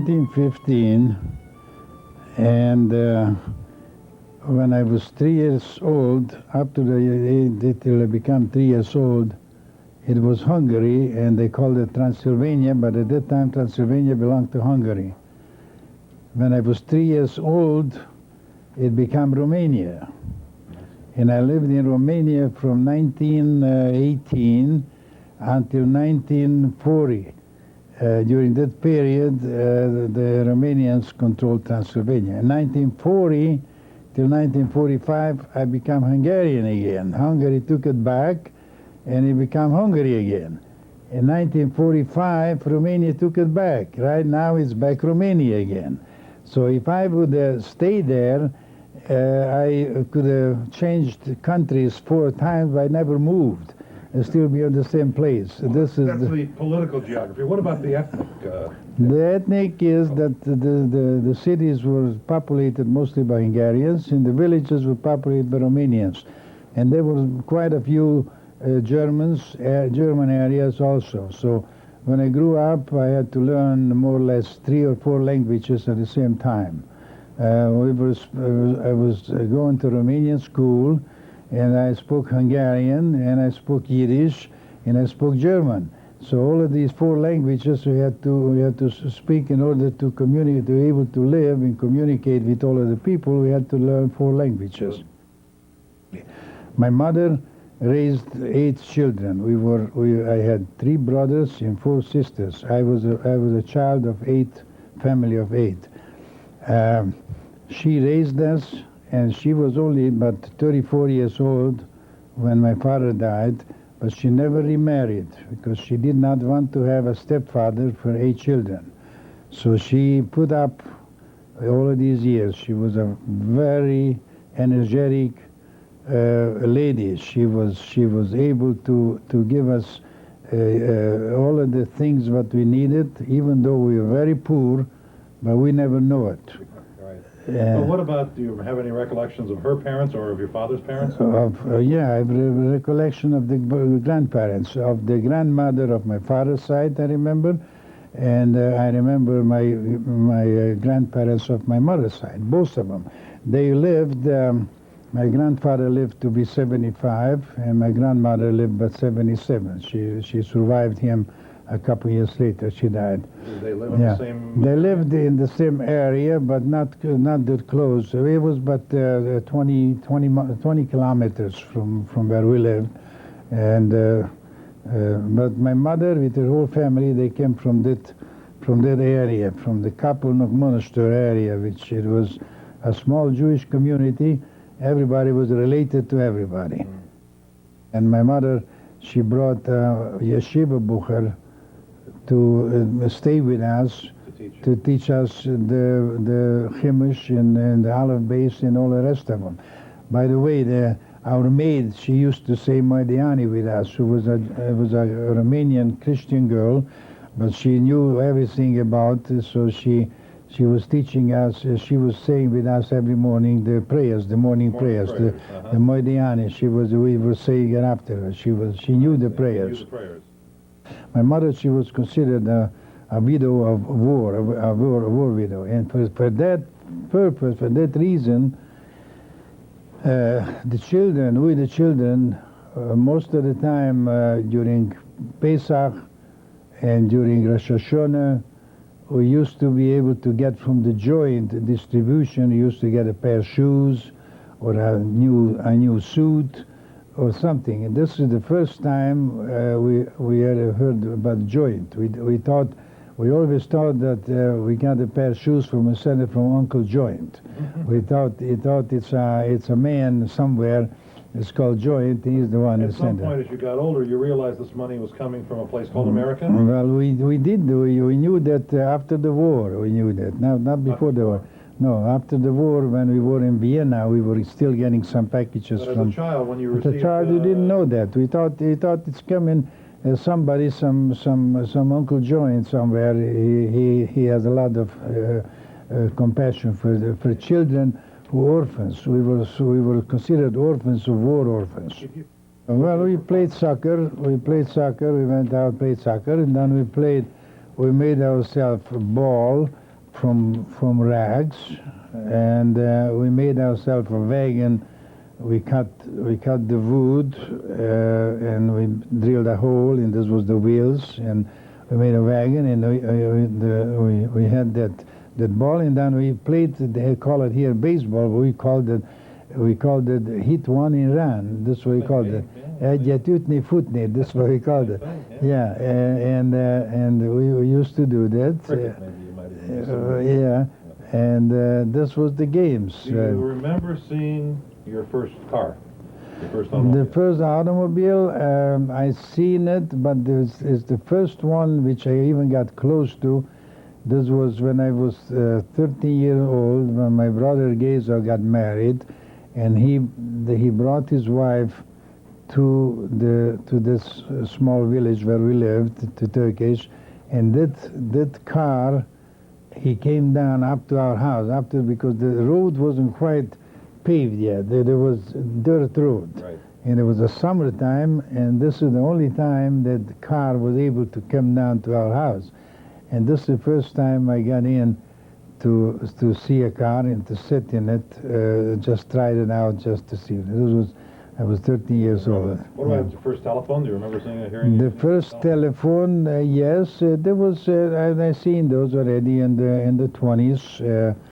1915, and when I was 3 years old, up to the age till I became 3 years old, it was Hungary, and they called it Transylvania, but at that time Transylvania belonged to Hungary. When I was 3 years old, it became Romania. And I lived in Romania from 1918 until 1940. During that period, the Romanians controlled Transylvania. In 1940 till 1945, I became Hungarian again. Hungary took it back, and it became Hungary again. In 1945, Romania took it back. Right now, it's back Romania again. So if I would stay there, I could have changed countries 4 times, but I never moved. I still be in the same place. Well, that's the political geography. What about the ethnic? The ethnic is that the cities were populated mostly by Hungarians, and the villages were populated by Romanians. And there were quite a few German areas also. So when I grew up, I had to learn more or less 3 or 4 languages at the same time. I was going to Romanian school, and I spoke Hungarian, and I spoke Yiddish, and I spoke German. So all of these 4 languages we had to speak in order to communicate, to be able to live and communicate with all of the people. We had to learn 4 languages. My mother raised 8 children. I had 3 brothers and 4 sisters. I was a child of 8, family of 8. She raised us, and she was only about 34 years old when my father died, but she never remarried because she did not want to have a stepfather for 8 children. So she put up all of these years. She was a very energetic lady. She was able to give us all of the things what we needed, even though we were very poor, but we never knew it. But what about, do you have any recollections of her parents or of your father's parents? Yeah, I have a recollection of the grandparents. Of the grandmother of my father's side, I remember, and I remember my grandparents of my mother's side, both of them. They lived, my grandfather lived to be 75, and my grandmother lived but 77. She survived him. A couple years later, she died. Did they live in the same? They lived in the same area, but not that close. It was but 20 kilometers from where we lived. And but my mother, with her whole family, they came from that area, from the Kapolnok monastery area, which it was a small Jewish community. Everybody was related to everybody. And my mother, she brought yeshiva bucher to stay with us, to teach us the Chumash and the Aleph Beis and all the rest of them. By the way, our maid, she used to say Maidiani with us, who was a Romanian Christian girl, but she knew everything about it, so she was teaching us, she was saying with us every morning the prayers, the morning prayers, the Maidiani. We were saying it after her. She knew the prayers. My mother, she was considered a widow of war, a war widow, and for that purpose, for that reason, the children, most of the time during Pesach and during Rosh Hashanah, we used to be able to get from the joint distribution. We used to get a pair of shoes or a new suit or something. And this is the first time we had heard about joint. We always thought that we got a pair of shoes from Uncle Joint. We thought it's a man somewhere. It's called Joint. He's the one who sent it. At some point, as you got older, you realized this money was coming from a place called America? Well, we did. We knew that after the war. We knew that. Not before the war. No, after the war, when we were in Vienna, we were still getting some packages from. As a child, when you received. As a child, we didn't know that. We thought it's coming. Somebody, some Uncle Joint somewhere. He has a lot of compassion for children who were orphans. We were considered orphans of war orphans. Well, we played soccer. We went out, played soccer, and then we made ourselves a ball from rags, and we made ourselves a wagon. We cut the wood, and we drilled a hole, and this was the wheels, and we made a wagon, and we had that ball, and then we played. They call it here baseball, but we called it hit one and run. That's what we called it. Adjatutni footni. That's what we called it. Yeah, and we used to do that. Cricket, maybe you might have used. Yeah, and this was the games. Do you remember seeing your first car? Your first The automobile? first automobile, I seen it, but this is the first one which I even got close to. This was when I was 13 years old, when my brother Gezo got married, and he brought his wife to this small village where we lived, to Turkish, and that car, he came down up to our house because the road wasn't quite paved yet. There was dirt road. Right. And it was a summertime, and this is the only time that the car was able to come down to our house. And this is the first time I got in to see a car and to sit in it, just tried it out just to see it. I was 13 years old. What about your first telephone? Do you remember seeing a hearing? The first telephone, yes, there was. I seen those already in the 20s.